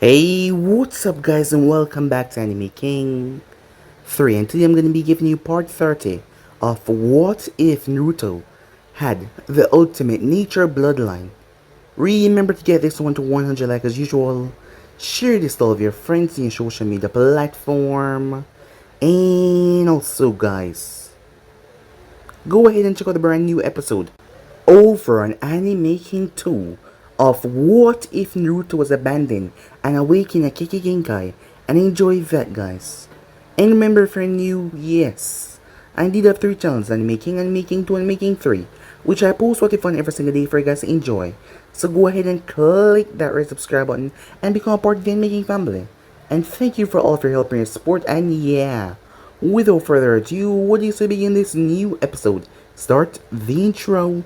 Hey, what's up guys and welcome back to Anime King 3, and today I'm going to be giving you part 30 of What If Naruto Had the Ultimate Nature Bloodline. Remember to get this one to 100 like as usual, share this to all of your friends in your social media platform, and also guys, go ahead and check out the brand new episode over on Anime King 2 of What If Naruto Was Abandoned and Awakened at Kikigenkai, and enjoy that guys. And remember for new, yes, I did have 3 channels, Anime King, Anime King 2, and Anime King 3, which I post what if fun every single day for you guys to enjoy. So go ahead and click that red subscribe button and become a part of the Anime King family. And thank you for all of your help and your support, and yeah, without further ado, what do you say begin this new episode? Start the intro.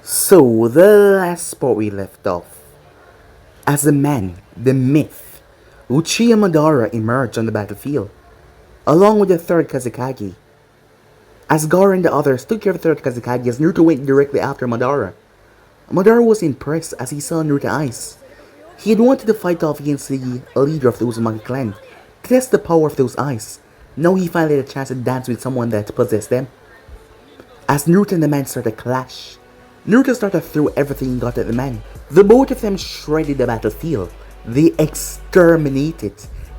So, the last spot we left off, as the man, the myth, Uchiha Madara emerged on the battlefield, along with the third Kazekage. As Gaara and the others took care of the third Kazekage as Naruto went directly after Madara. Madara was impressed as he saw Naruto's eyes. He had wanted to fight off against the leader of the Uzumaki clan, to test the power of those eyes. Now he finally had a chance to dance with someone that possessed them. As Naruto and the man started to clash, Naruto started to throw everything he got at the man. The both of them shredded the battlefield. They exterminated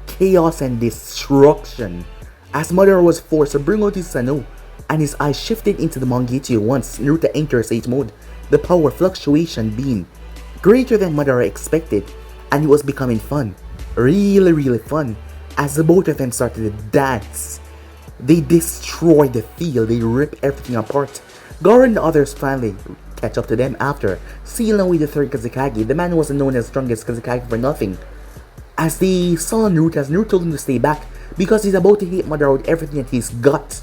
chaos and destruction. As Madara was forced to bring out his Sano, and his eyes shifted into the Mangekyo once Naruto entered Sage mode, the power fluctuation being greater than Madara expected, and it was becoming fun. Really fun, as the both of them started to dance. They destroyed the field, they ripped everything apart. Gaara and the others finally catch up to them after sealing away the third Kazekage, the man who wasn't known as strongest Kazekage for nothing. As they saw Naruto, as Naruto told him to stay back because he's about to hit Madara with everything that he's got.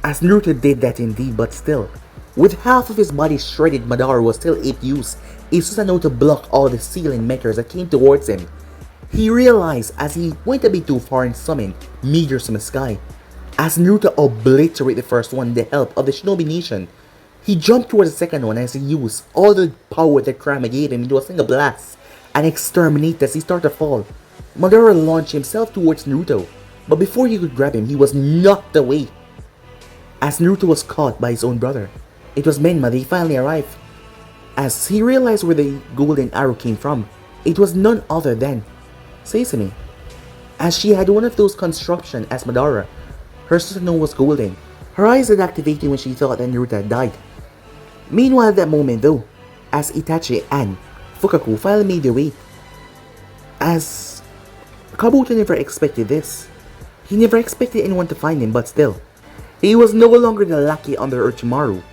As Naruto did that indeed, but still, with half of his body shredded, Madara was still able to use his Susanoo to block all the sealing meteors that came towards him. He realized as he went a bit too far and summoned meteors from the sky. As Naruto obliterated the first one with the help of the Shinobi Nation, he jumped towards the second one as he used all the power that Kurama gave him into a single blast and exterminate as he started to fall. Madara launched himself towards Naruto, but before he could grab him, he was knocked away. As Naruto was caught by his own brother, it was Menma that he finally arrived. As he realized where the golden arrow came from, it was none other than Sesame. As she had one of those constructions as Madara, her Susanoo was golden. Her eyes had activated when she thought that Naruto had died. Meanwhile at that moment though, as Itachi and Fukaku finally made their way, as Kabuto never expected this. He never expected anyone to find him, but still, he was no longer the lackey under Orochimaru.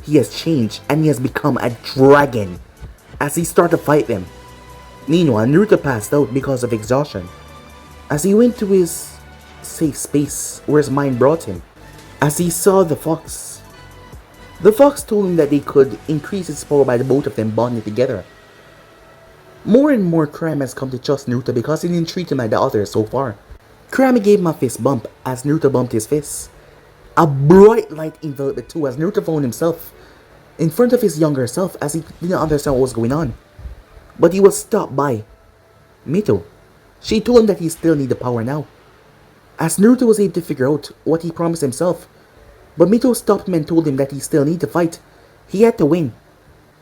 He has changed and he has become a dragon as he started to fight them. Meanwhile, Naruto passed out because of exhaustion as he went to his safe space where his mind brought him. As he saw the fox told him that they could increase his power by the both of them bonding together. More and more Kurama has come to trust Naruto because he didn't treat him like the others so far. Kurama gave him a fist bump as Naruto bumped his fist. A bright light enveloped the two as Naruto found himself in front of his younger self as he didn't understand what was going on. But he was stopped by Mito. She told him that he still needed the power now. As Naruto was able to figure out what he promised himself, but Mito stopped him and told him that he still needed to fight. He had to win.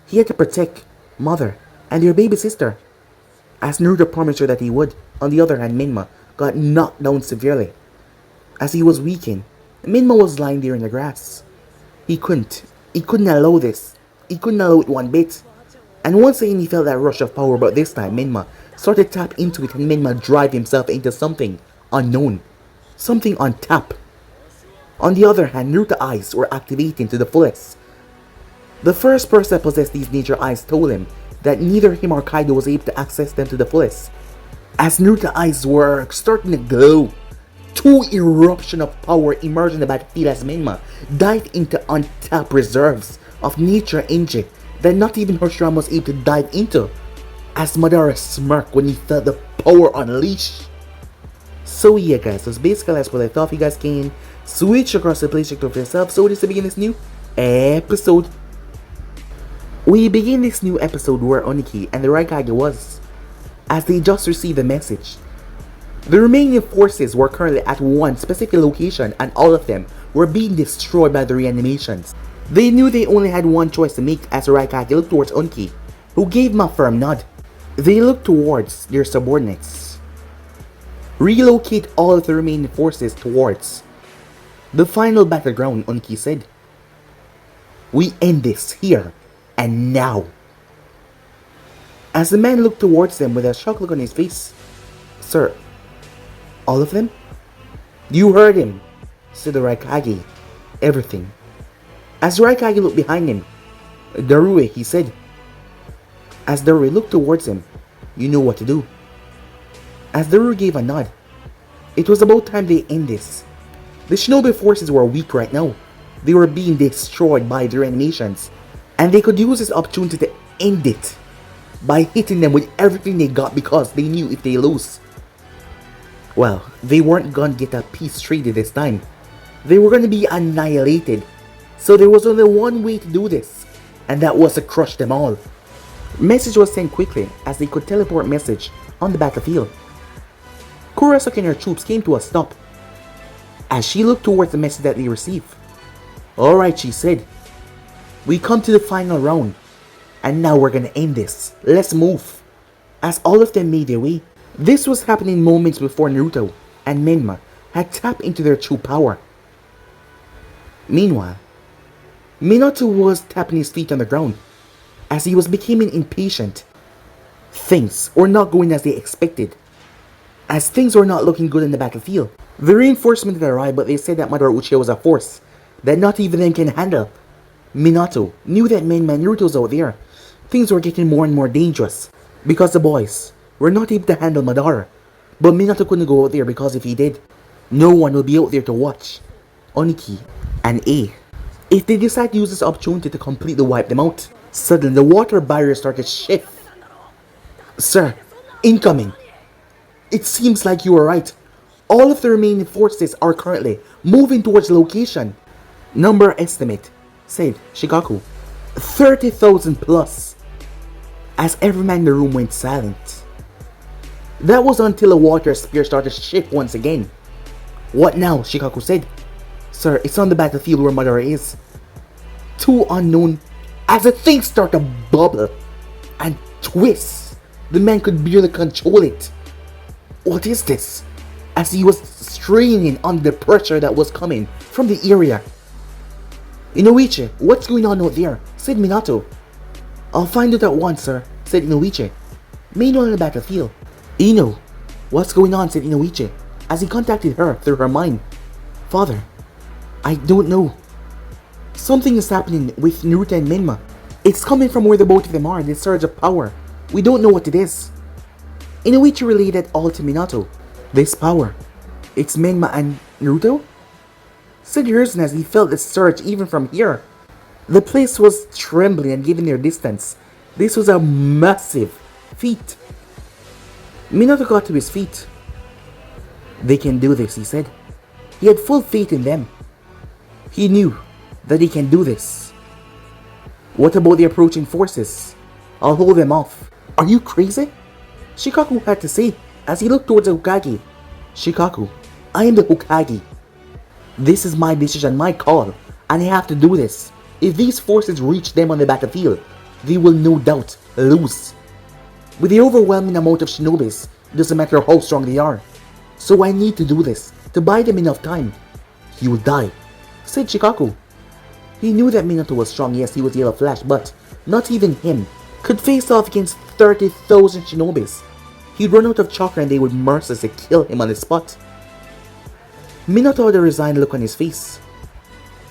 He had to protect Mother and their baby sister. As Naruto promised her that he would, on the other hand Menma got knocked down severely. As he was weakened, Menma was lying there in the grass. He couldn't allow this. He couldn't allow it one bit. And once again he felt that rush of power, but this time Menma started to tap into it and Menma drive himself into something unknown. Something on tap. On the other hand, Naruto's eyes were activating to the fullest. The first person that possessed these nature eyes told him that neither him or Kaido was able to access them to the fullest. As Naruto's eyes were starting to glow, two eruptions of power emerged in the battlefield as Menma dived into untapped reserves of nature energy that not even Hashirama was able to dive into, as Madara smirked when he felt the power unleashed. So yeah guys, so basically that's what I thought. You guys can switch across the place, check it for yourself. So this is to begin this new episode. We begin this new episode where Oniki and the Raikage was, as they just received a message. The remaining forces were currently at one specific location and all of them were being destroyed by the reanimations. They knew they only had one choice to make as the Raikage looked towards Oniki, who gave him a firm nod. They looked towards their subordinates. Relocate all of the remaining forces towards the final battleground, Oniki said. We end this here and now. As the man looked towards them with a shocked look on his face. Sir, all of them? You heard him, said the Raikage. Everything. As the Raikage looked behind him, Darue, he said. As Darue looked towards him, you know what to do. As Darue gave a nod, it was about time they end this. The shinobi forces were weak right now. They were being destroyed by their animations, and they could use this opportunity to end it by hitting them with everything they got, because they knew if they lose, well, they weren't gonna get a peace treaty this time. They were gonna be annihilated. So there was only one way to do this, and that was to crush them all. Message was sent quickly as they could teleport message on the battlefield. Kurosaki and her troops came to a stop as she looked towards the message that they received. Alright, she said. We come to the final round, and now we're gonna end this. Let's move. As all of them made their way. This was happening moments before Naruto and Menma had tapped into their true power. Meanwhile, Minato was tapping his feet on the ground as he was becoming impatient. Things were not going as they expected, as things were not looking good in the battlefield. The reinforcement had arrived, but they said that Madara Uchiha was a force that not even them can handle. Minato knew that Menma and Naruto was out there. Things were getting more and more dangerous because the boys were not able to handle Madara. But Minato couldn't go out there because if he did, no one will be out there to watch Oniki and A. If they decide to use this opportunity to completely wipe them out. Suddenly the water barrier started to shift. Sir, incoming. It seems like you were right. All of the remaining forces are currently moving towards the location. Number estimate, said Shikaku. 30,000 plus. As every man in the room went silent. That was until a water spear started to shift once again. What now? Shikaku said. Sir, it's on the battlefield where Madara is. Too unknown. As the thing started to bubble and twist, the man could barely control it. What is this? As he was straining under the pressure that was coming from the area. Inoichi, what's going on out there? Said Minato. I'll find out at once, sir, said Inoichi. Meanwhile on the battlefield, Ino, what's going on? Said Inoichi, as he contacted her through her mind. Father, I don't know. Something is happening with Naruto and Menma. It's coming from where the both of them are, this surge of power. We don't know what it is. Inoichi relayed it all to Minato. This power, it's Menma and Naruto? Said Hiruzen as he felt the surge even from here. The place was trembling and given their distance. This was a massive feat. Minato got to his feet. They can do this, he said. He had full faith in them. He knew that he can do this. What about the approaching forces? I'll hold them off. Are you crazy? Shikaku had to say as he looked towards the Hokage. Shikaku, I am the Hokage. This is my decision, my call, and I have to do this. If these forces reach them on the battlefield, they will no doubt lose. With the overwhelming amount of shinobis, it doesn't matter how strong they are. So I need to do this, to buy them enough time. He will die, said Shikaku. He knew that Minato was strong, yes he was Yellow Flash, but not even him could face off against 30,000 shinobis. He'd run out of chakra and they would mercilessly kill him on the spot. Minato had a resigned look on his face.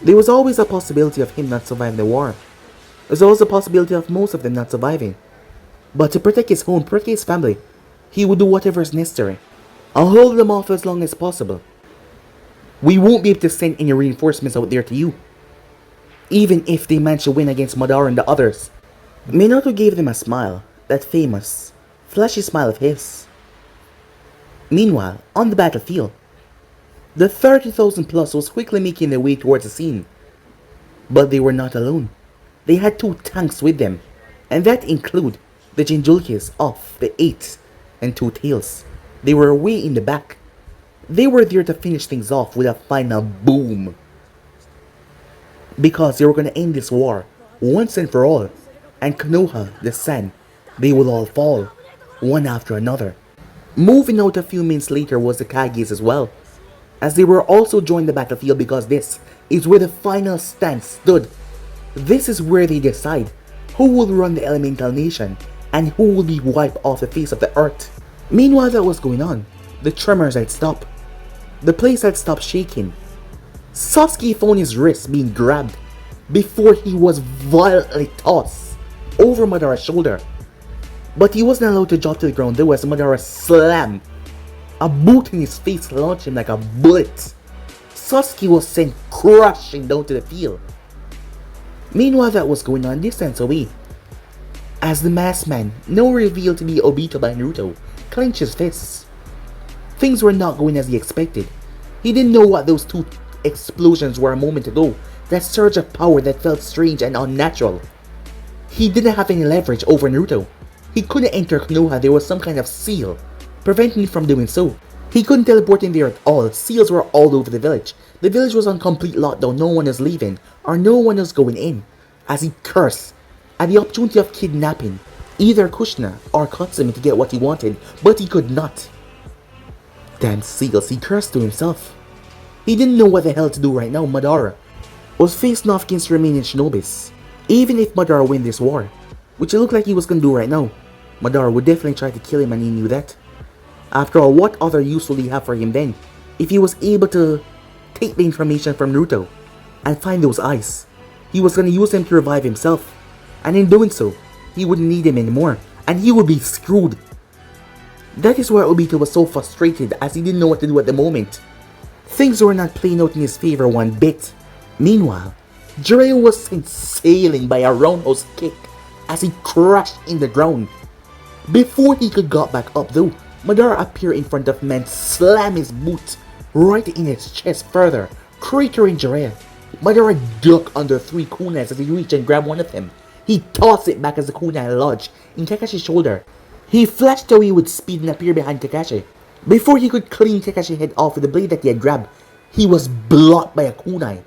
There was always a possibility of him not surviving the war. There was also a possibility of most of them not surviving. But to protect his home, protect his family, he would do whatever is necessary. I'll hold them off as long as possible. We won't be able to send any reinforcements out there to you, even if they manage to win against Madara and the others. Minato gave them a smile, that famous, flashy smile of his. Meanwhile, on the battlefield, the 30,000 plus was quickly making their way towards the scene. But they were not alone. They had 2 tanks with them, and that include the Jinjulkis of the 8 and 2 Tails. They were way in the back. They were there to finish things off with a final boom. Because they were going to end this war once and for all. And Konoha, the Sun, they will all fall, one after another. Moving out a few minutes later was the Kages as well, as they were also joined the battlefield because this is where the final stand stood. This is where they decide who will run the Elemental Nation and who will be wiped off the face of the earth. Meanwhile that was going on, the tremors had stopped. The place had stopped shaking. Sasuke found his wrist being grabbed before he was violently tossed over Madara's shoulder. But he wasn't allowed to drop to the ground though, as Madara slammed a boot in his face, launched him like a bullet. Sasuke was sent crashing down to the field. Meanwhile that was going on distance away, as the masked man, now revealed to be Obito by Naruto, clenched his fists. Things were not going as he expected. He didn't know what those 2 explosions were a moment ago, that surge of power that felt strange and unnatural. He didn't have any leverage over Naruto. He couldn't enter Konoha, there was some kind of seal preventing him from doing so. He couldn't teleport in there at all, seals were all over the village. The village was on complete lockdown, no one is leaving, or no one is going in, as he cursed at the opportunity of kidnapping either Kushina or Katsumi to get what he wanted, but he could not. Damn seals, he cursed to himself. He didn't know what the hell to do right now. Madara was facing off against the remaining shinobis. Even if Madara win this war, which it looked like he was gonna do right now, Madara would definitely try to kill him, and he knew that. After all, what other use would he have for him then, if he was able to take the information from Naruto and find those eyes? He was gonna use them to revive himself, and in doing so, he wouldn't need him anymore, and he would be screwed. That is why Obito was so frustrated, as he didn't know what to do at the moment. Things were not playing out in his favor one bit. Meanwhile, Jiraiya was sent sailing by a roundhouse kick as he crashed in the ground. Before he could get back up though, Madara appeared in front of him and slammed his boot right in his chest further, cratering Jiraiya. Madara ducked under 3 kunais as he reached and grabbed one of them. He tossed it back as the kunai lodged in Kakashi's shoulder. He flashed away with speed and appeared behind Kakashi. Before he could clean Kakashi's head off with the blade that he had grabbed, he was blocked by a kunai.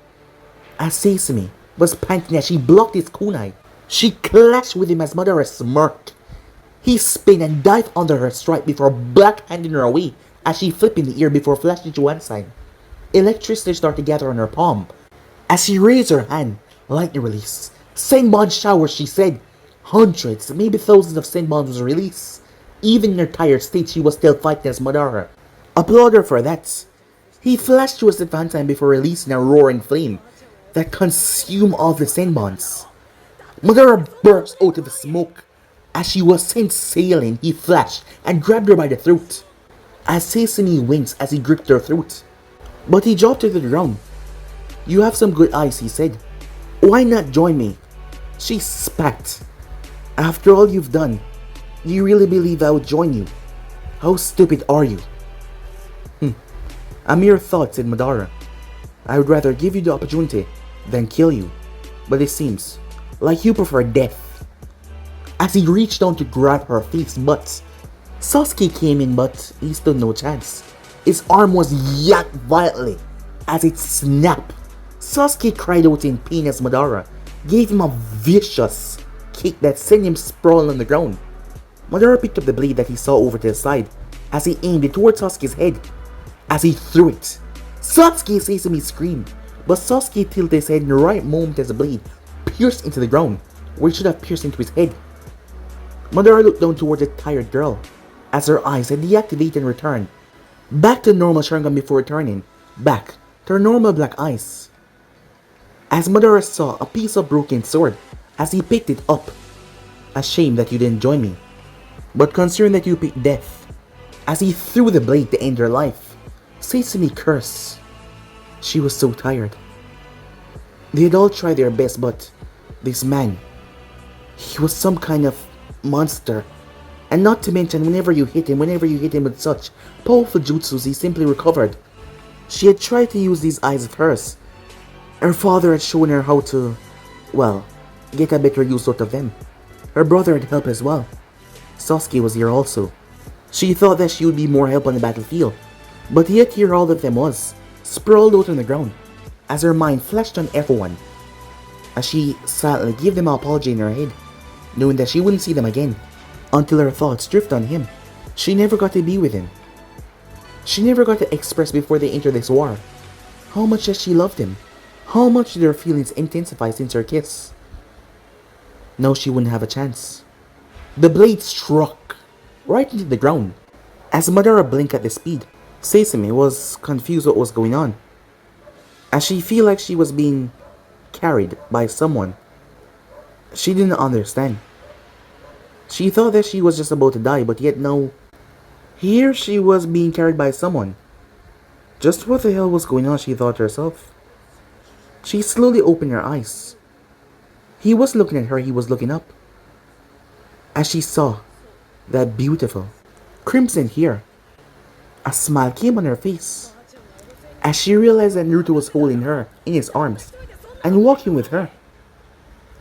As Sesame was panting as she blocked his kunai, she clashed with him as Madara smirked. He spun and dived under her strike before backhanding her away as she flipped in the air before flashing to one side. Electricity started to gather on her palm. As she raised her hand, lightning release. Senbon showers, she said. Hundreds, maybe thousands of Senbons was released. Even in her tired state, she was still fighting as Madara. Applaud her for that. He flashed to his advance time before releasing a roaring flame that consumed all the Senbons. Madara burst out of the smoke. As she was sent sailing, he flashed and grabbed her by the throat. As Sesame winced as he gripped her throat. But he dropped her to the ground. You have some good eyes, he said. Why not join me? She spat. After all you've done, do you really believe I would join you? How stupid are you? A mere thought, said Madara. I would rather give you the opportunity than kill you. But it seems like you prefer death. As he reached down to grab her face, but Sasuke came in, but he stood no chance. His arm was yanked violently as it snapped. Sasuke cried out in pain as Madara gave him a vicious kick that sent him sprawling on the ground. Madara picked up the blade that he saw over to the side as he aimed it towards Sasuke's head. As he threw it, Sasuke Sesame screamed, but Sasuke tilted his head in the right moment as the blade pierced into the ground, where it should have pierced into his head. Madara looked down toward the tired girl, as her eyes had deactivated and returned back to normal Sharingan before returning back to her normal black eyes. As Madara saw a piece of broken sword as he picked it up. A shame that you didn't join me, but concerned that you picked death. As he threw the blade to end her life, Sesame cursed. She was so tired. They had all tried their best, but this man, he was some kind of monster. And not to mention, whenever you hit him with such powerful jutsus, he simply recovered. She had tried to use these eyes of hers. Her father had shown her how to, well, get a better use out of them. Her brother had helped as well. Sasuke was here also. She thought that she would be more help on the battlefield, but yet here all of them was, sprawled out on the ground, as her mind flashed on everyone. As she silently gave them an apology in her head, knowing that she wouldn't see them again, until her thoughts drifted on him. She never got to be with him. She never got to express before they entered this war how much that she loved him, how much did her feelings intensify since her kiss. Now she wouldn't have a chance. The blade struck right into the ground. As Madara blinked at the speed, Sesame was confused what was going on, as she felt like she was being carried by someone. She didn't understand. She thought that she was just about to die, but yet no. Here she was being carried by someone. Just what the hell was going on, she thought to herself. She slowly opened her eyes. He was looking at her, he was looking up. As she saw that beautiful crimson hair, a smile came on her face. As she realized that Naruto was holding her in his arms and walking with her.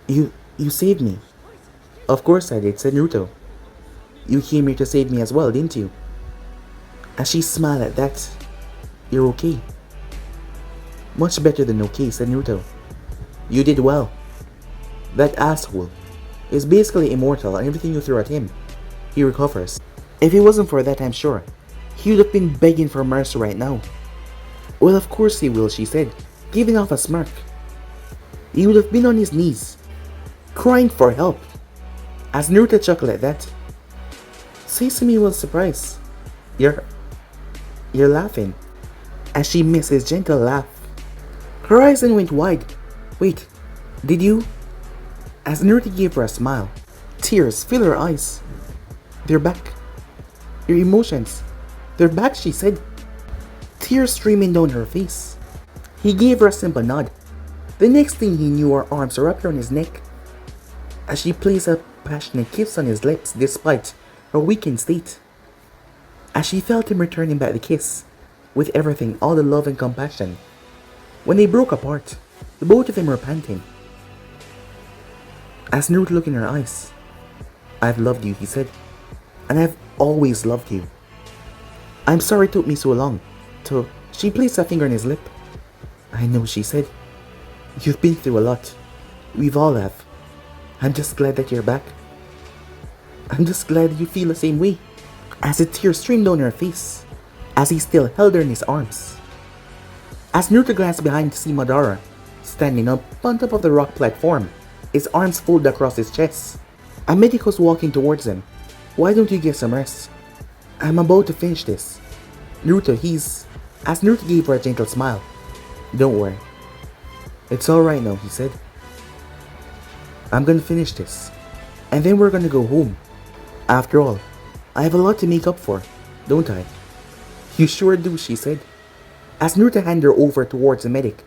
You saved me. Of course I did, said Naruto. You came here to save me as well, didn't you? As she smiled at that, you're okay. Much better than okay, said Naruto. You did well. That asshole is basically immortal, and everything you throw at him, he recovers. If it wasn't for that, I'm sure he would have been begging for mercy right now. Well, of course he will, she said, giving off a smirk. He would have been on his knees, crying for help. As Naruto chuckled at that, Sesame was surprised. You're laughing. As she missed his gentle laugh, her eyes then went wide. Wait, did you? As Naruto gave her a smile, tears filled her eyes. They're back. Your emotions, they're back, she said, tears streaming down her face. He gave her a simple nod. The next thing he knew, her arms wrapped around his neck, as she placed a passionate kiss on his lips despite her weakened state. As she felt him returning back the kiss, with everything, all the love and compassion. When they broke apart, the both of them were panting. As Naruto looked in her eyes, I've loved you, he said, and I've always loved you. I'm sorry it took me so long to... She placed a finger on his lip. I know, she said. You've been through a lot. We've all have. I'm just glad that you're back. I'm just glad you feel the same way. As a tear streamed down her face, as he still held her in his arms. As Naruto glanced behind to see Madara, standing up on top of the rock platform, his arms folded across his chest. A medic was walking towards him. Why don't you get some rest? I'm about to finish this. Naruto, As Naruto gave her a gentle smile. Don't worry. It's alright now, he said. I'm gonna finish this, and then we're gonna go home. After all, I have a lot to make up for, don't I? You sure do, she said. As Naruto handed her over towards the medic.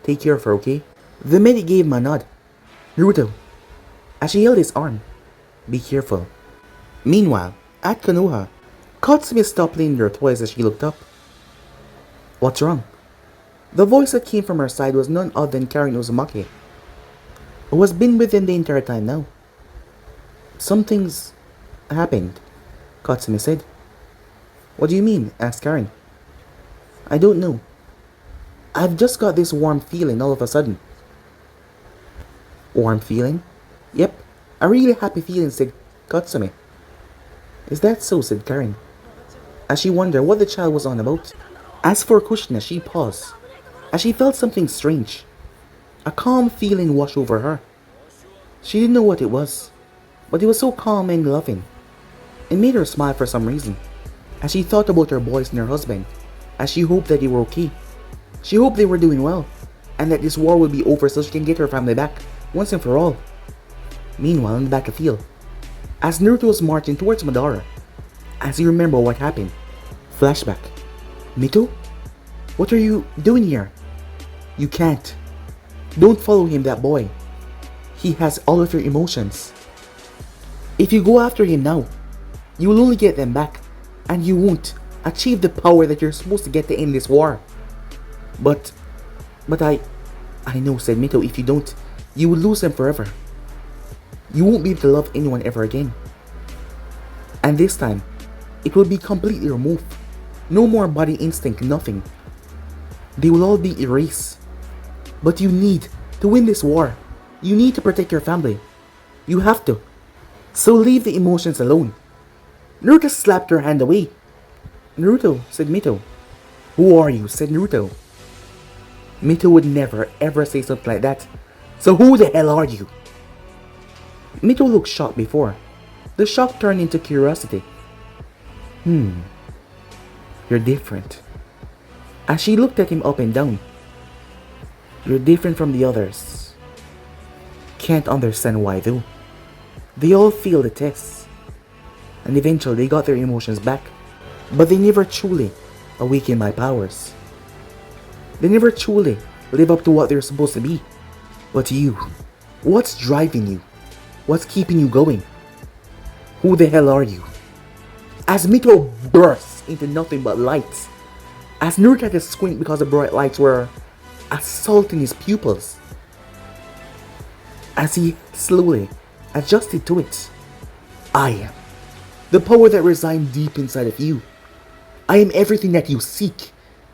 Take care of her, okay? The medic gave him a nod. Naruto, as she held his arm, be careful. Meanwhile, at Konoha, Katsumi stopped playing with her toys as she looked up. What's wrong? The voice that came from her side was none other than Karen Uzumaki, who has been with them the entire time now. Something's happened, Katsumi said. What do you mean? Asked Karen. I don't know. I've just got this warm feeling all of a sudden. Warm feeling? Yep, a really happy feeling, said Katsumi. Is that so? Said Karen, as she wondered what the child was on about. As for Kushina, she paused, as she felt something strange. A calm feeling washed over her. She didn't know what it was, but it was so calm and loving. It made her smile for some reason, as she thought about her boys and her husband, as she hoped that they were okay. She hoped they were doing well. and that this war will be over so she can get her family back, once and for all. Meanwhile, on the battlefield, as Naruto was marching towards Madara, as he remembered what happened, flashback. Mito? What are you doing here? You can't. Don't follow him, that boy. He has all of your emotions. If you go after him now, you will only get them back, and you won't achieve the power that you're supposed to get to end this war. But I know, said Mito, if you don't, you will lose him forever. You won't be able to love anyone ever again. And this time, it will be completely removed. No more body instinct, nothing. They will all be erased. But you need to win this war. You need to protect your family. You have to. So leave the emotions alone. Naruto slapped her hand away. Naruto, said Mito. Who are you, said Naruto. Mito would never ever say something like that. So who the hell are you? Mito looked shocked before. The shock turned into curiosity. You're different. As she looked at him up and down. You're different from the others. Can't understand why though. They all failed the tests. And eventually they got their emotions back. But they never truly awakened my powers. They never truly live up to what they're supposed to be. But you, what's driving you? What's keeping you going? Who the hell are you? As Mito burst into nothing but lights, as Naruto had to squint because the bright lights were assaulting his pupils, as he slowly adjusted to it. I am the power that resides deep inside of you. I am everything that you seek,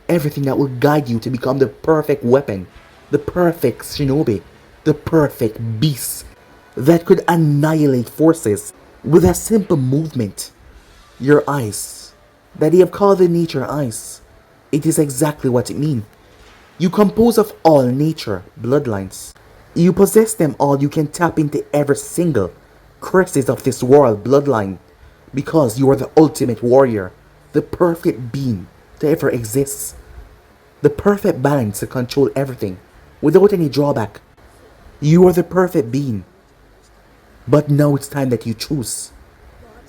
everything that will guide you to become the perfect weapon, the perfect shinobi, the perfect beast that could annihilate forces with a simple movement. Your eyes, that they have called the nature eyes, it is exactly what it means. You compose of all nature bloodlines. You possess them all. You can tap into every single curses of this world bloodline, because you are the ultimate warrior, the perfect being to ever exist, the perfect balance to control everything without any drawback. You are the perfect being. But now it's time that you choose.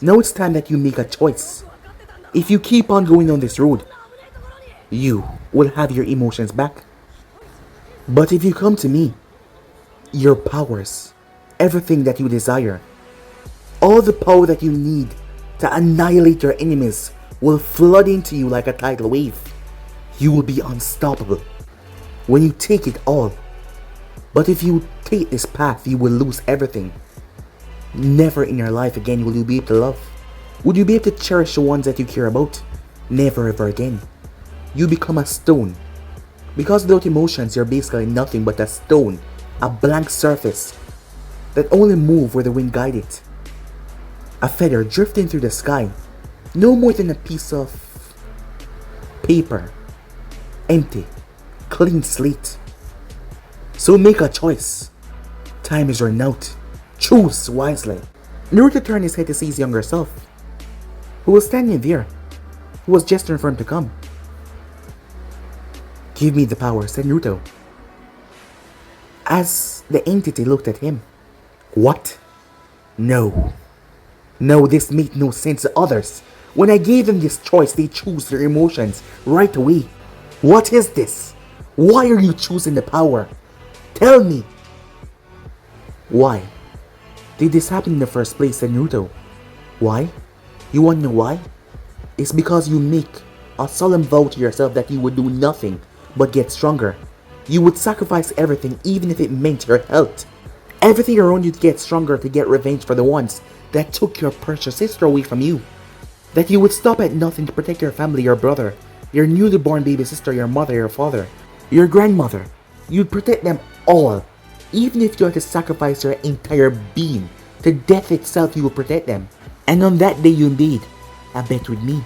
Now it's time that you make a choice. If you keep on going on this road, you will have your emotions back. But if you come to me, your powers, everything that you desire, all the power that you need to annihilate your enemies will flood into you like a tidal wave. You will be unstoppable when you take it all. But if you take this path, you will lose everything. Never in your life again will you be able to love. Would you be able to cherish the ones that you care about? Never ever again. You become a stone. Because without emotions, you're basically nothing but a stone, a blank surface that only moves where the wind guides it. A feather drifting through the sky, no more than a piece of paper, empty, clean slate. So make a choice. Time is running out. Choose wisely. Naruto turned his head to see his younger self, who was standing there, who was gesturing for him to come. Give me the power, said Naruto. As the entity looked at him. What? No. No, this made no sense to others. When I gave them this choice, they chose their emotions right away. What is this? Why are you choosing the power? Tell me. Why did this happen in the first place, said Naruto? Why? You want to know why? It's because you make a solemn vow to yourself that you would do nothing but get stronger. You would sacrifice everything, even if it meant your health. Everything around you to get stronger, to get revenge for the ones that took your precious sister away from you. That you would stop at nothing to protect your family, your brother, your newly born baby sister, your mother, your father, your grandmother. You'd protect them all. Even if you had to sacrifice your entire being, to death itself, you will protect them. And on that day you made a bet with me,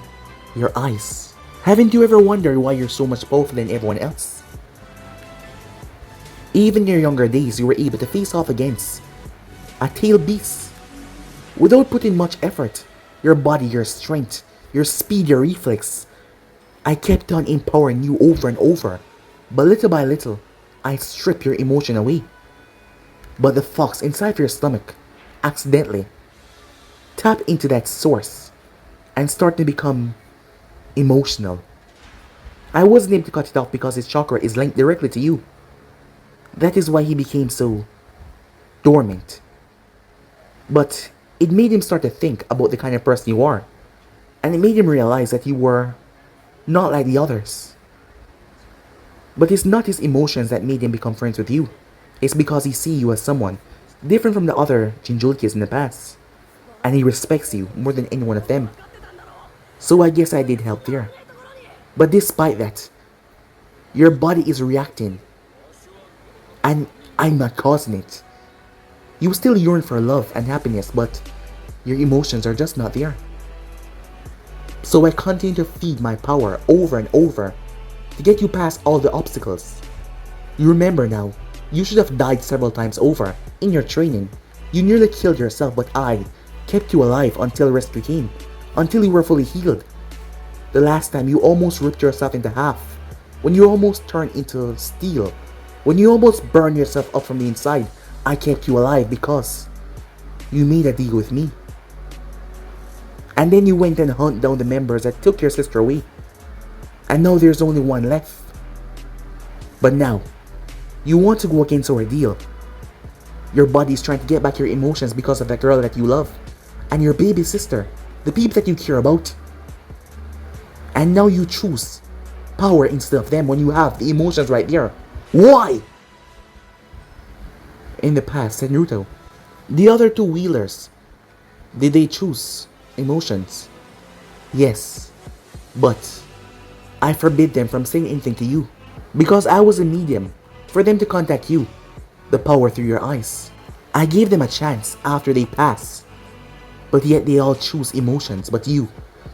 your eyes. Haven't you ever wondered why you're so much powerful than everyone else? Even in your younger days, you were able to face off against a tail beast without putting much effort. Your body, your strength, your speed, your reflex. I kept on empowering you over and over. But little by little, I strip your emotion away. But the fox inside your stomach accidentally tap into that source and start to become emotional. I wasn't able to cut it off because his chakra is linked directly to you. That is why he became so dormant. But it made him start to think about the kind of person you are. And it made him realize that you were not like the others. But it's not his emotions that made him become friends with you. It's because he sees you as someone different from the other Jinjurikis in the past. And he respects you more than any one of them. So I guess I did help there. But despite that, your body is reacting. And I'm not causing it. You still yearn for love and happiness, but your emotions are just not there. So I continue to feed my power over and over to get you past all the obstacles. You remember now, you should have died several times over in your training. You nearly killed yourself, but I kept you alive until rescue came, until you were fully healed. The last time you almost ripped yourself into half, when you almost turned into steel, when you almost burned yourself up from the inside, I kept you alive because you made a deal with me. And then you went and hunted down the members that took your sister away. And now there's only one left. But now, you want to go against our deal. Your body's trying to get back your emotions because of that girl that you love. And your baby sister, the people that you care about. And now you choose power instead of them when you have the emotions right there. Why? In the past, said Naruto, the other two wheelers, did they choose emotions? Yes, but I forbid them from saying anything to you because I was a medium for them to contact you, the power through your eyes. I gave them a chance after they pass, but yet they all choose emotions. But you,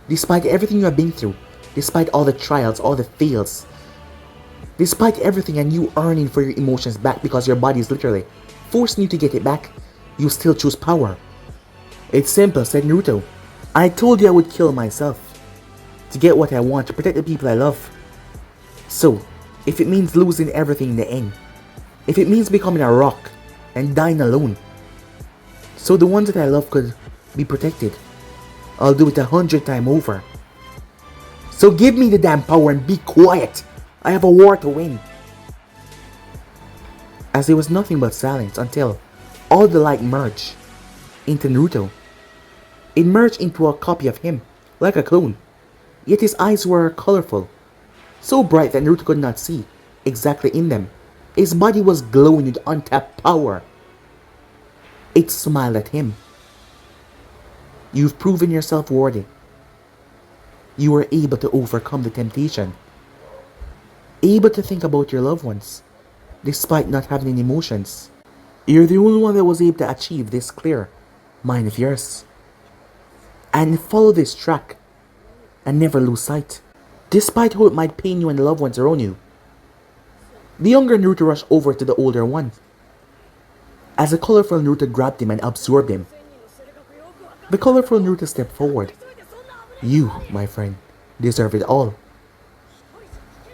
despite everything you have been through, despite all the trials, all the fails, despite everything and you earning for your emotions back because your body is literally forcing you to get it back, you still choose power. It's simple, said Naruto. I told you I would kill myself to get what I want, to protect the people I love. So, if it means losing everything in the end, if it means becoming a rock and dying alone, so the ones that I love could be protected, I'll do it 100 times over. So give me the damn power and be quiet. I have a war to win. As there was nothing but silence until all the light merged into Naruto. It merged into a copy of him, like a clone. Yet his eyes were colorful, so bright that Naruto could not see exactly in them. His body was glowing with untapped power. It smiled at him. You've proven yourself worthy. You were able to overcome the temptation. Able to think about your loved ones, despite not having any emotions. You're the only one that was able to achieve this clear mind of yours. And follow this track and never lose sight, despite how it might pain you and the loved ones around you. The younger Naruto rushed over to the older one, as the colorful Naruto grabbed him and absorbed him. The colorful Naruto stepped forward. You, my friend, deserve it all.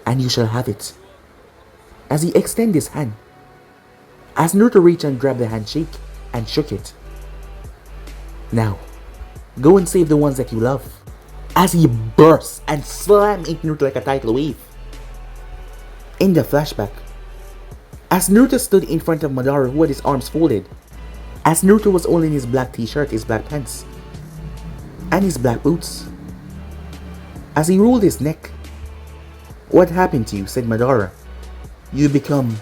And you shall have it. As he extended his hand, as Naruto reached and grabbed the handshake and shook it. Now, go and save the ones that you love. As he burst and slammed into Naruto like a tidal wave. In the flashback, as Naruto stood in front of Madara who had his arms folded, as Naruto was only in his black t-shirt, his black pants, and his black boots. As he rolled his neck, "What happened to you?" said Madara. "You become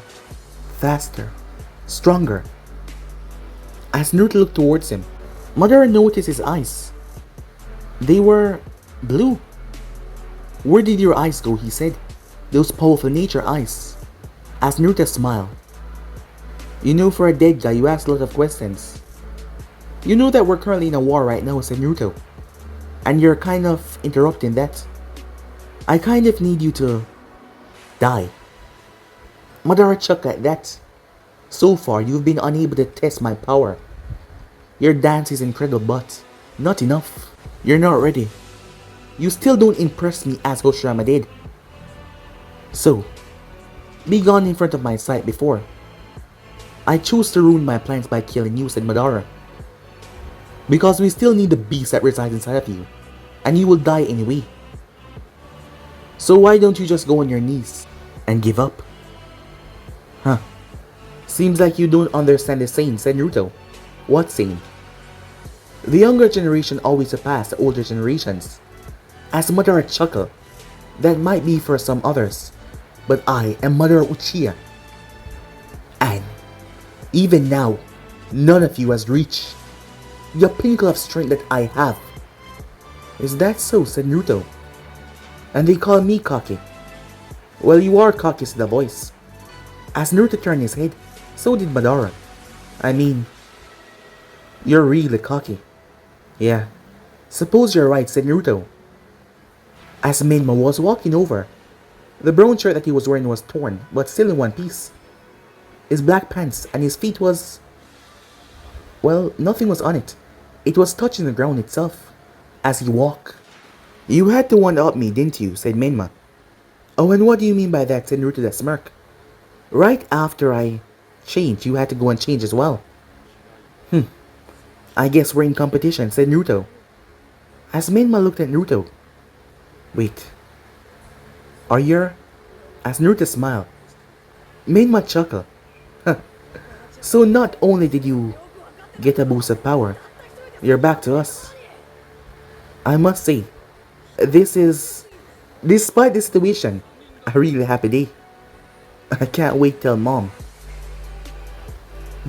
faster, stronger." As Naruto looked towards him, Madara noticed his eyes. They were blue. "Where did your eyes go?" he said. "Those powerful nature eyes." As Naruto smiled. "You know, for a dead guy, you ask a lot of questions. You know that we're currently in a war right now," said Naruto. "And you're kind of interrupting that. I kind of need you to die." Madara chuckled at that. "So far, you've been unable to test my power. Your dance is incredible, but not enough. You're not ready. You still don't impress me as Hoshirama did. So, Be gone in front of my sight before. I choose to ruin my plans by killing you, said Madara. Because we still need the beast that resides inside of you, and you will die anyway. So why don't you just go on your knees and give up? Huh. Seems like you don't understand the saying, said Naruto. What saying? The younger generation always surpass the older generations. As Madara chuckled, that might be for some others, but I am Madara Uchiha. And even now, none of you has reached the pinnacle of strength that I have. Is that so? Said Naruto. And they call me cocky. Well, you are cocky, said the voice. As Naruto turned his head, so did Madara. I mean, you're really cocky. Yeah, suppose you're right, said Naruto. As Menma was walking over, the brown shirt that he was wearing was torn, but still in one piece. His black pants and his feet was... well, nothing was on it. It was touching the ground itself as he walked. You had to one-up me, didn't you? Said Menma. Oh, and what do you mean by that? Said Naruto with a smirk. Right after I changed, you had to go and change as well. I guess we're in competition, said Naruto. As Menma looked at Naruto. Wait. Are you? As Naruto smiled. Menma chuckled. So not only did you get a boost of power, you're back to us. I must say, this is, despite the situation, a really happy day. I can't wait till Mom.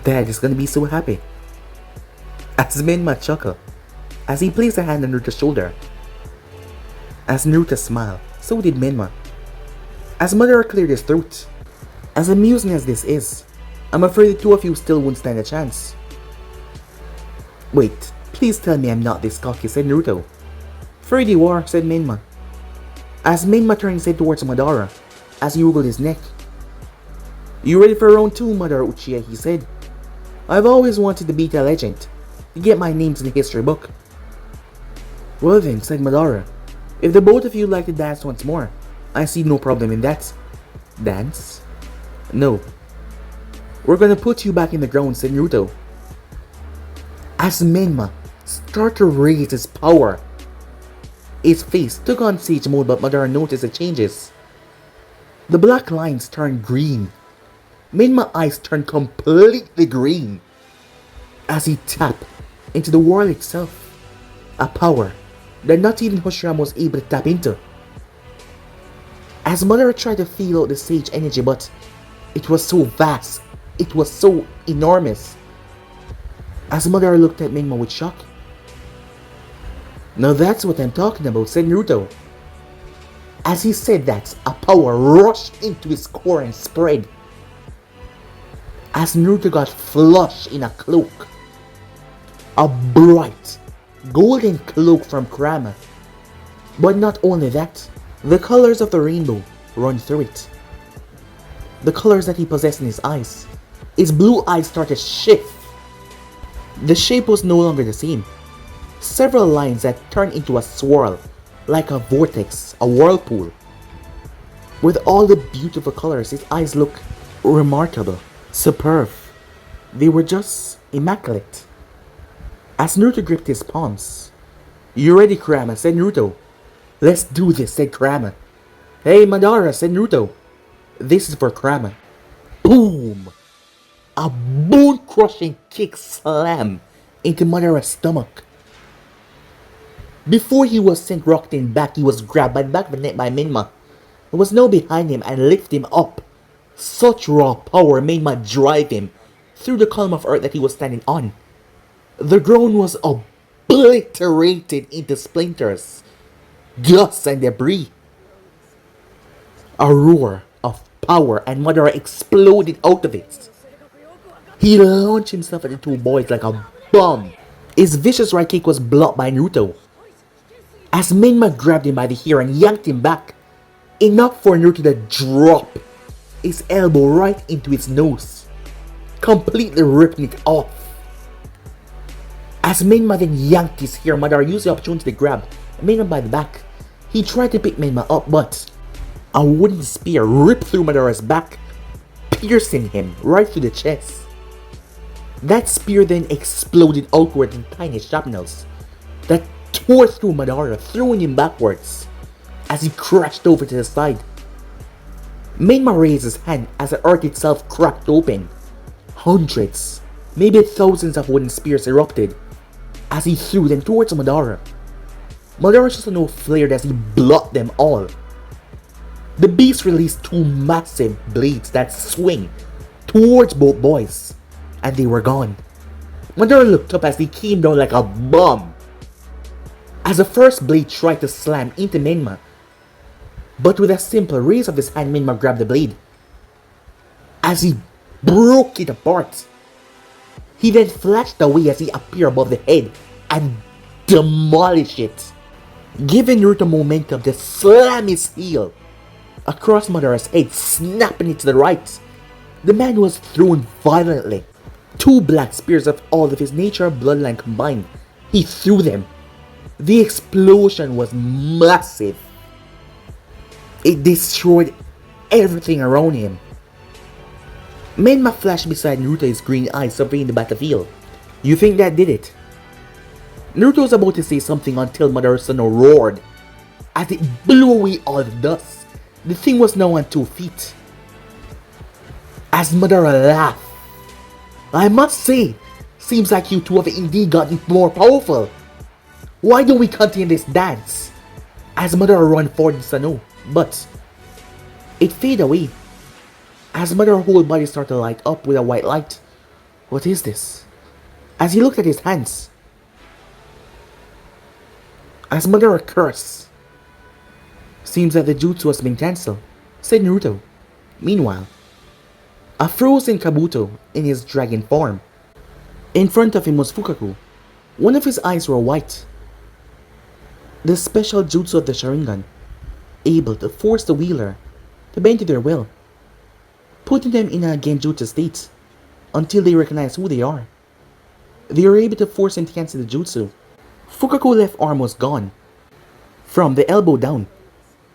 Dad is gonna be so happy. As Menma chuckled, as he placed a hand on Naruto's shoulder. As Naruto smiled, so did Menma. As Madara cleared his throat. As amusing as this is, I'm afraid the two of you still won't stand a chance. Wait, please tell me I'm not this cocky, said Naruto. Afraid you are, said Menma. As Menma turned his head towards Madara, as he wiggled his neck. You ready for round 2, Madara Uchiha, he said. I've always wanted to beat a legend, to get my names in the history book. Well then, said Madara, if the both of you like to dance once more, I see no problem in that. Dance? No. We're gonna put you back in the ground, said Naruto. As Menma started to raise his power, his face took on siege mode, but Madara noticed the changes. The black lines turned green. Menma's eyes turned completely green as he tapped into the world itself, a power that not even Hoshiram was able to tap into. As Madara tried to feel out the sage energy, but it was so vast, it was so enormous. As Madara looked at Menma with shock. Now that's what I'm talking about, said Naruto. As he said that, a power rushed into his core and spread. As Naruto got flushed in a cloak. A bright, golden cloak from Kurama. But not only that, the colors of the rainbow run through it. The colors that he possessed in his eyes. His blue eyes started to shift. The shape was no longer the same. Several lines that turned into a swirl, like a vortex, a whirlpool. With all the beautiful colors, his eyes looked remarkable, superb. They were just immaculate. As Naruto gripped his palms. You ready, Kurama? Said Naruto. Let's do this, said Kurama. Hey, Madara, said Naruto. This is for Kurama. Boom! A bone-crushing kick slam into Madara's stomach. Before he was sent rocketing back, he was grabbed by the back of the neck by Menma, who was now behind him and lifted him up. Such raw power made Menma drive him through the column of earth that he was standing on. The ground was obliterated into splinters, dust and debris. A roar of power and Madara exploded out of it. He launched himself at the two boys like a bomb. His vicious right kick was blocked by Naruto. As Menma grabbed him by the hair and yanked him back, enough for Naruto to drop his elbow right into his nose, completely ripping it off. As Menma then yanked his hair, Madara used the opportunity to grab Menma by the back. He tried to pick Menma up, but a wooden spear ripped through Madara's back, piercing him right through the chest. That spear then exploded outward in tiny shrapnels that tore through Madara, throwing him backwards as he crashed over to the side. Mainma raised his hand as the earth itself cracked open. Hundreds, maybe thousands of wooden spears erupted as he threw them towards Madara. Madara's Susanoo flared as he blocked them all. The beast released two massive blades that swing towards both boys, and they were gone. Madara looked up as he came down like a bomb. As the first blade tried to slam into Menma, but with a simple raise of his hand, Menma grabbed the blade. As he broke it apart, he then flashed away as he appeared above the head and demolished it, giving Naruto momentum to slam his heel across Madara's head, snapping it to the right. The man was thrown violently. Two black spears of all of his nature and bloodline combined, he threw them. The explosion was massive. It destroyed everything around him. Menma flashed beside Naruto, his green eyes surveying the battlefield. You think that did it? Naruto was about to say something until Madara's Susanoo roared as it blew away all the dust. The thing was now on 2 feet. As Madara laughed, I must say, seems like you two have indeed gotten more powerful. Why don't we continue this dance? As Madara ran forward the Susanoo, but it faded away. As Madara's whole body started to light up with a white light. What is this? As he looked at his hands. As Madara cursed. Seems that the jutsu has been cancelled, said Naruto. Meanwhile, a frozen Kabuto in his dragon form. In front of him was Fukaku. One of his eyes were white. The special jutsu of the Sharingan, able to force the wielder to bend to their will, putting them in a genjutsu state until they recognize who they are. They were able to force him to cancel the jutsu. Fukaku's left arm was gone. From the elbow down,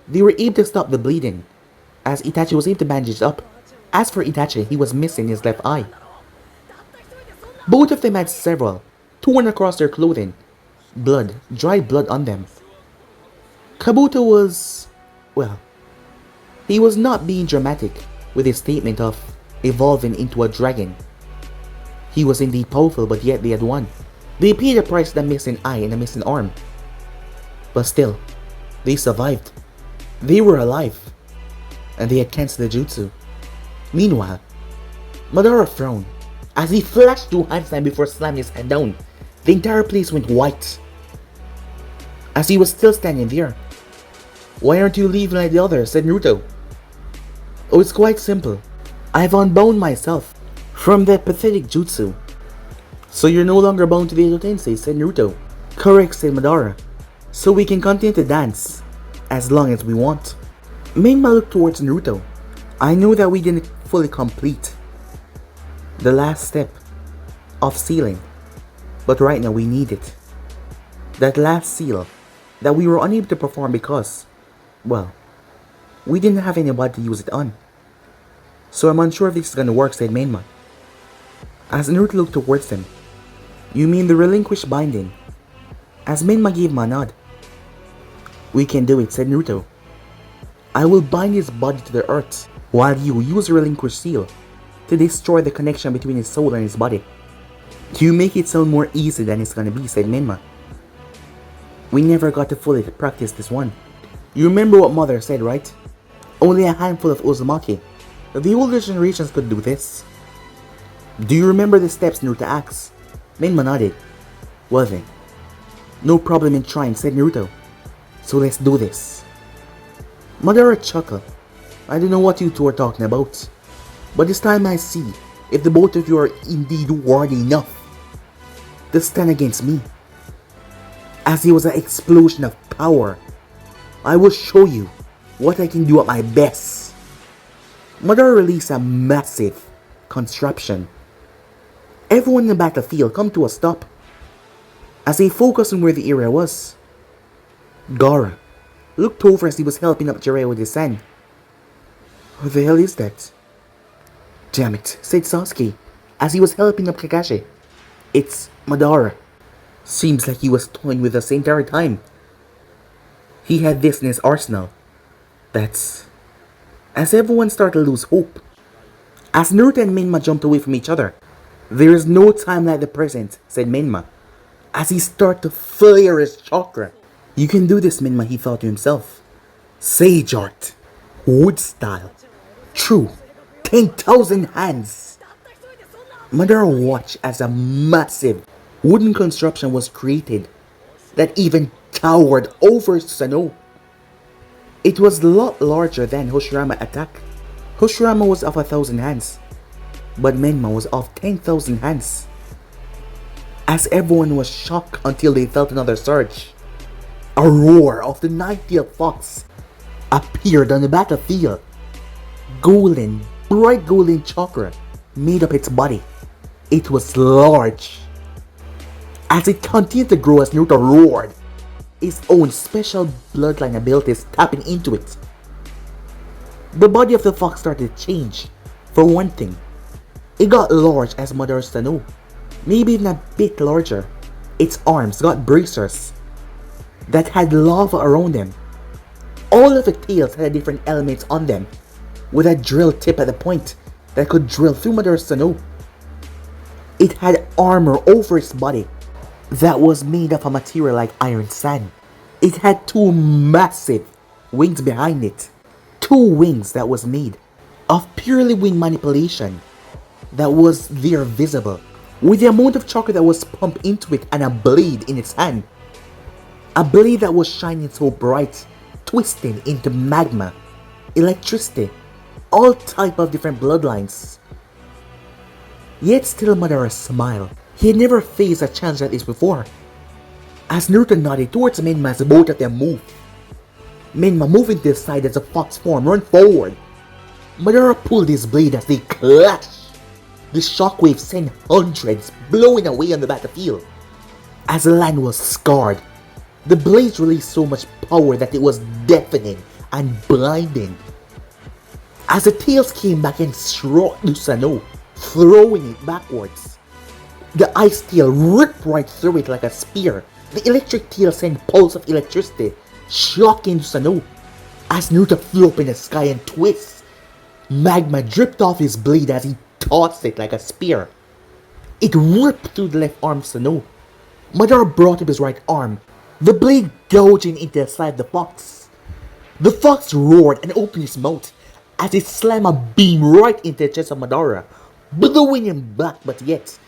they were able to stop the bleeding, as Itachi was able to bandage up. As for Itachi, he was missing his left eye. Both of them had several torn across their clothing, blood, dried blood on them. Kabuto was, well, he was not being dramatic with his statement of evolving into a dragon. He was indeed powerful, but yet they had won. They paid the price of a missing eye and a missing arm. But still, they survived. They were alive, and they had cancelled the jutsu. Meanwhile, Madara frowned as he flashed 2 hands before slamming his hand down. The entire place went white. As he was still standing there. Why aren't you leaving like the others? Said Naruto. Oh, it's quite simple. I've unbound myself from that pathetic jutsu. So you're no longer bound to the Edo Tensei, said Naruto. Correct, said Madara. So we can continue to dance as long as we want. Menma looked towards Naruto. I know that we didn't fully complete the last step of sealing, but right now we need it. That last seal that we were unable to perform because, well, we didn't have anybody to use it on. So I'm unsure if this is gonna work, said Menma. As Naruto looked towards them. You mean the relinquished binding? As Menma gave him a nod. We can do it, said Naruto. I will bind his body to the earth, while you use the relinquished seal to destroy the connection between his soul and his body. You make it sound more easy than it's gonna be, said Menma. We never got to fully practice this one. You remember what Mother said, right? Only a handful of Uzumaki. The older generations could do this. Do you remember the steps, Naruto asked? Menma nodded. Well then, no problem in trying, said Naruto. So let's do this. Madara chuckled. I don't know what you two are talking about, but this time I see if the both of you are indeed worthy enough to stand against me. As there was an explosion of power, I will show you what I can do at my best. Madara released a massive contraption. Everyone in the battlefield come to a stop as they focused on where the area was. Gaara looked over as he was helping up Jiraiya with his hand. What the hell is that? Damn it, said Sasuke, as he was helping up Kakashi. It's Madara. Seems like he was toying with us the entire time. He had this in his arsenal. That's... As everyone started to lose hope. As Naruto and Minma jumped away from each other. There is no time like the present, said Minma, as he started to flare his chakra. You can do this, Minma, he thought to himself. Sage art. Wood style. True. 10,000 hands. Madara watched as a massive wooden construction was created that even towered over Susanoo. It was a lot larger than Hoshirama attack. Hoshirama was of 1,000 hands, but Menma was of 10,000 hands. As everyone was shocked until they felt another surge, a roar of the nine-tailed fox appeared on the battlefield. Golden, bright golden chakra made up its body. It was large. As it continued to grow as Naruto roared, his own special bloodline abilities tapping into it. The body of the fox started to change. For one thing, it got large as Madara's Susanoo, maybe even a bit larger. Its arms got bracers that had lava around them. All of the tails had different elements on them, with a drill tip at the point that could drill through Madara's Susanoo. It had armor over its body that was made of a material like iron sand. It had two massive wings behind it. Two wings that was made of purely wing manipulation that was there visible. With the amount of chakra that was pumped into it and a blade in its hand. A blade that was shining so bright, twisting into magma, electricity, all type of different bloodlines. Yet still Madara smiled. He had never faced a challenge like this before. As Naruto nodded towards Minma as both of them moved. Minma moving to the side as a fox form run forward. Madara pulled his blade as they clashed. The shockwave sent hundreds blowing away on the battlefield. As the land was scarred, the blades released so much power that it was deafening and blinding. As the tails came back and struck Susanoo, throwing it backwards. The ice tail ripped right through it like a spear. The electric tail sent pulse of electricity, shocking Susanoo. As Naruto flew up in the sky and twists, magma dripped off his blade as he tossed it like a spear. It ripped through the left arm of Susanoo. Madara brought up his right arm, the blade gouging into the side of the fox. The fox roared and opened his mouth as it slammed a beam right into the chest of Madara, blowing him back, but yet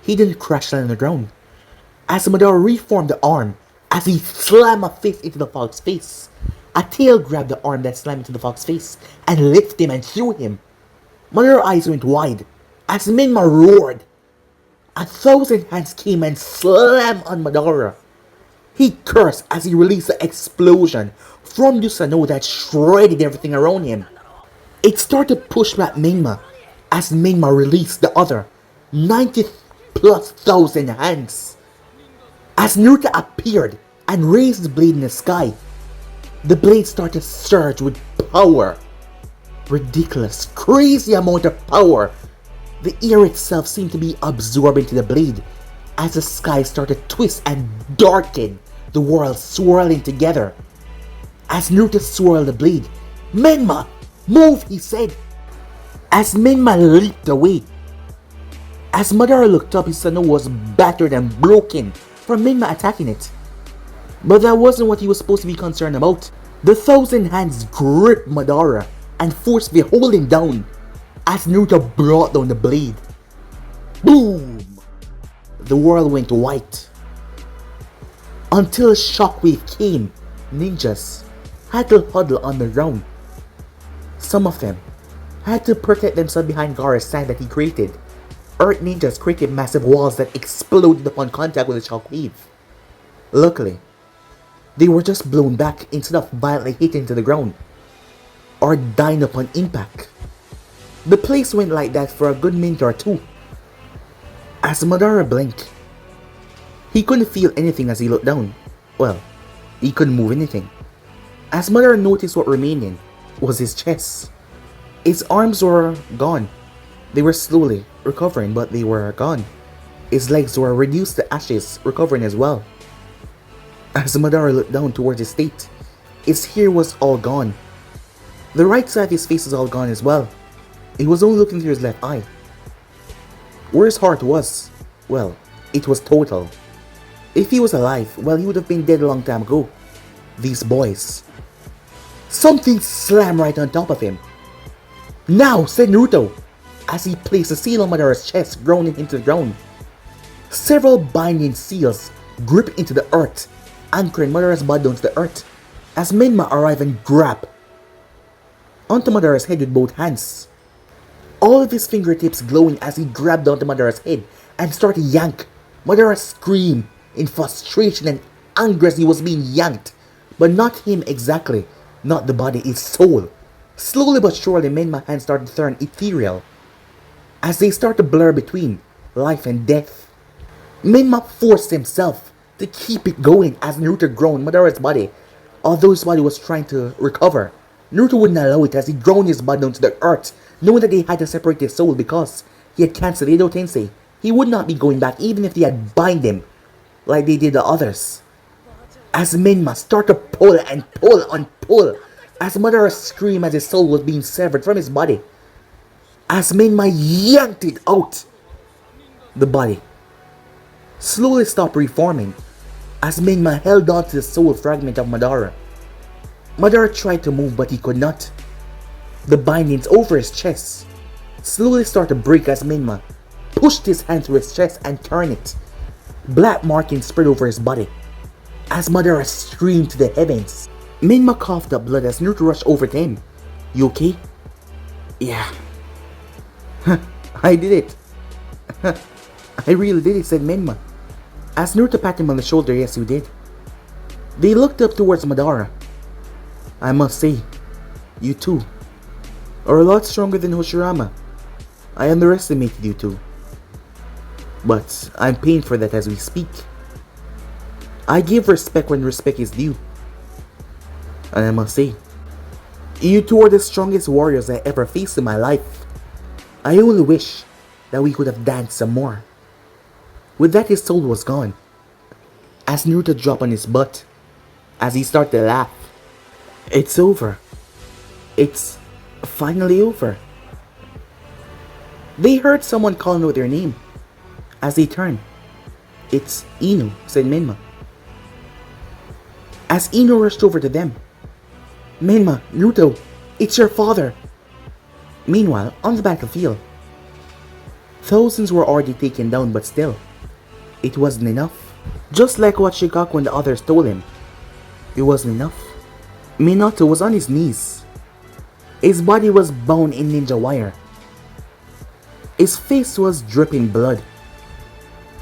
he didn't crash down on the ground. As Madara reformed the arm, as he slammed a fist into the fox's face, a tail grabbed the arm that slammed into the fox's face and lifted him and threw him. Madara's eyes went wide as Minma roared. 1,000 hands came and slammed on Madara. He cursed as he released an explosion from Susanoo that shredded everything around him. It started to push back Minma as Minma released the other 90,000+ hands. As Naruto appeared and raised the blade in the sky, the blade started to surge with power. Ridiculous, crazy amount of power. The air itself seemed to be absorbed into the blade as the sky started to twist and darken, the world swirling together. As Naruto swirled the blade, "Minma, move," he said. As Minma leaped away. As Madara looked up, his Susanoo was battered and broken from Minma attacking it. But that wasn't what he was supposed to be concerned about. The 1,000 hands gripped Madara and forcefully hold him down as Naruto brought down the blade. Boom! The world went white. Until a shockwave came, ninjas had to huddle on the ground. Some of them had to protect themselves behind Gaara's sand that he created. Earth ninjas created massive walls that exploded upon contact with the shockwave. Luckily, they were just blown back instead of violently hitting to the ground or dying upon impact. The place went like that for a good minute or two. As Madara blinked, he couldn't feel anything as he looked down. Well, he couldn't move anything. As Madara noticed what remaining was his chest. His arms were gone, They were slowly recovering, but they were gone. His legs were reduced to ashes, recovering as well. As Madara looked down towards his state, his hair was all gone. The right side of his face was all gone as well. He was only looking through his left eye. Where his heart was, well, it was total. If he was alive, well, he would have been dead a long time ago. These boys. Something slammed right on top of him. "Now," said Naruto, as he placed a seal on Madara's chest, grounding him to the ground. Several binding seals grip into the earth, anchoring Madara's body onto the earth, as Minma arrived and grabbed onto Madara's head with both hands. All of his fingertips glowing as he grabbed onto Madara's head and started to yank. Madara screamed in frustration and anger as he was being yanked, but not him exactly, not the body, his soul. Slowly but surely, Minma's hands started to turn ethereal as they start to blur between life and death. Minma forced himself to keep it going as Naruto groaned Madara's body, although his body was trying to recover. Naruto wouldn't allow it as he ground his body onto the earth, knowing that they had to separate his soul because he had cancelled Edo Tensei. He would not be going back even if they had bind him like they did the others. As Minma started to pull and pull and pull, as Madara screamed as his soul was being severed from his body, as Minma yanked it out, the body slowly stopped reforming as Minma held on to the soul fragment of Madara. Madara tried to move but he could not. The bindings over his chest slowly started to break as Minma pushed his hand through his chest and turned it. Black markings spread over his body as Madara screamed to the heavens. Minma coughed up blood as Naruto rushed over to him. "You okay?" "Yeah." "I did it." "I really did it," said Minma. As Naruto patted him on the shoulder, "Yes, you did." They looked up towards Madara. "I must say, you two are a lot stronger than Hoshirama. I underestimated you two. But I'm paying for that as we speak. I give respect when respect is due. And I must say, you two are the strongest warriors I ever faced in my life. I only wish that we could have danced some more." With that, his soul was gone, as Naruto dropped on his butt, as he started to laugh. "It's over. It's finally over." They heard someone calling out their name. As they turned, "It's Ino," said Minma. As Ino rushed over to them, "Minma, Naruto, it's your father." Meanwhile, on the battlefield, thousands were already taken down, but still, it wasn't enough. Just like what Shikaku and the others told him, it wasn't enough. Minato was on his knees. His body was bound in ninja wire. His face was dripping blood.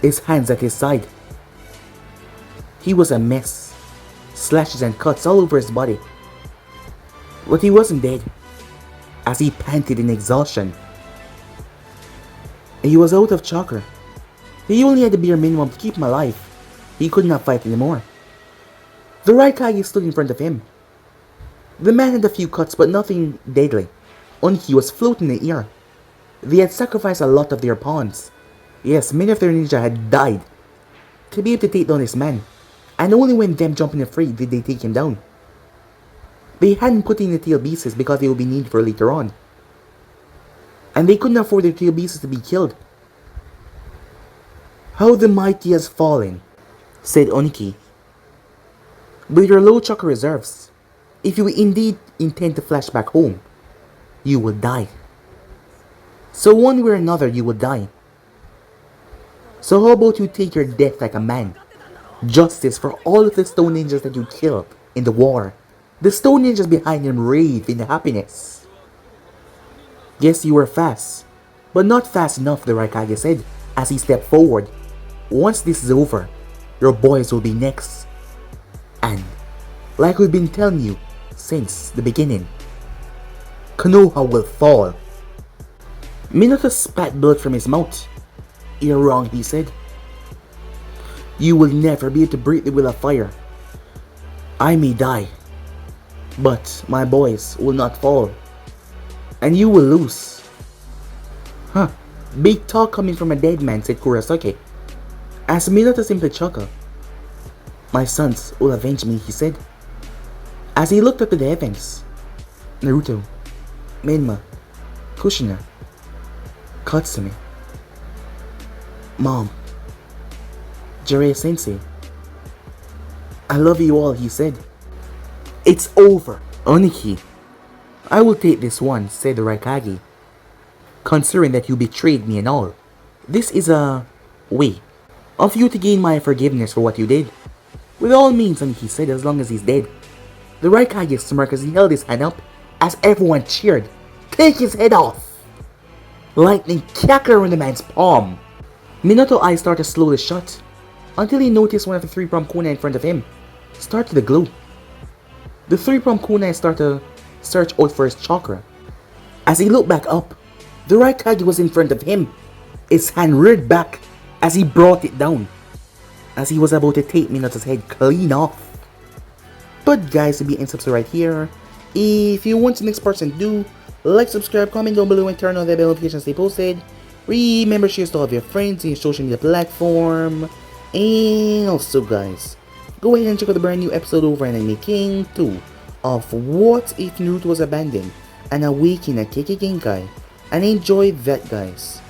His hands at his side. He was a mess. Slashes and cuts all over his body. But he wasn't dead, as he panted in exhaustion. He was out of chakra. He only had the bare minimum to keep him alive. He could not fight anymore. The Raikage stood in front of him. The man had a few cuts but nothing deadly. Only he was floating in the air. They had sacrificed a lot of their pawns. Yes, many of their ninja had died to be able to take down this man. And only when them jumping afray did they take him down. They hadn't put in the tail beasts because they would be needed for later on. And they couldn't afford their tail beasts to be killed. "How the mighty has fallen," said Oniki. "With your low chakra reserves, if you indeed intend to flash back home, you will die. So one way or another you will die. So how about you take your death like a man? Justice for all of the stone ninjas that you killed in the war." The stone ninjas behind him raved in happiness. "Yes, you were fast, but not fast enough," the Raikage said as he stepped forward. "Once this is over, your boys will be next. And, like we've been telling you since the beginning, Konoha will fall." Minato spat blood from his mouth. "You're wrong," he said. "You will never be able to breathe the will of fire. I may die, but my boys will not fall. And you will lose." Huh. Big talk coming from a dead man, said Kurosaki. As Minato simply chuckled. My sons will avenge me, he said. As he looked up to the heavens. Naruto, Menma, Kushina, Katsumi, Mom, Jiraiya-sensei. I love you all, he said. It's over, Oniki. I will take this one, said the Raikage. Considering that you betrayed me and all. This is a way of you to gain my forgiveness for what you did. With all means, Oniki said, as long as he's dead. The Raikage smirked as he held his hand up as everyone cheered. Take his head off! Lightning crackled in the man's palm. Minato's eyes started slowly shut until he noticed one of the three-pronged kunai in front of him started to glow. The three-pronged kunai started to search out for his chakra. As he looked back up, the Raikage was in front of him. His hand reared back as he brought it down, as he was about to take Minato's head clean off. But guys, to be in subscribe right here. If you want the next person to do, like, subscribe, comment down below and turn on the bell notifications they posted. Remember, share to all of your friends in your social media platform. And also guys, go ahead and check out the brand new episode over in Anime King 2 of What If Naruto Was Abandoned and Awaken a Keiki Genkai. And enjoy that, guys.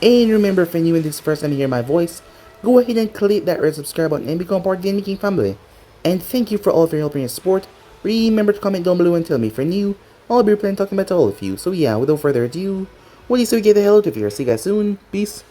And remember, if you're new and this is the first time you hear my voice, go ahead and click that red subscribe button and become part of the Anime King family. And thank you for all of your help and your support. Remember to comment down below and tell me if you're new. I'll be replying talking about to all of you. So yeah, without further ado, what do you say we get the hell out of here? See you guys soon. Peace.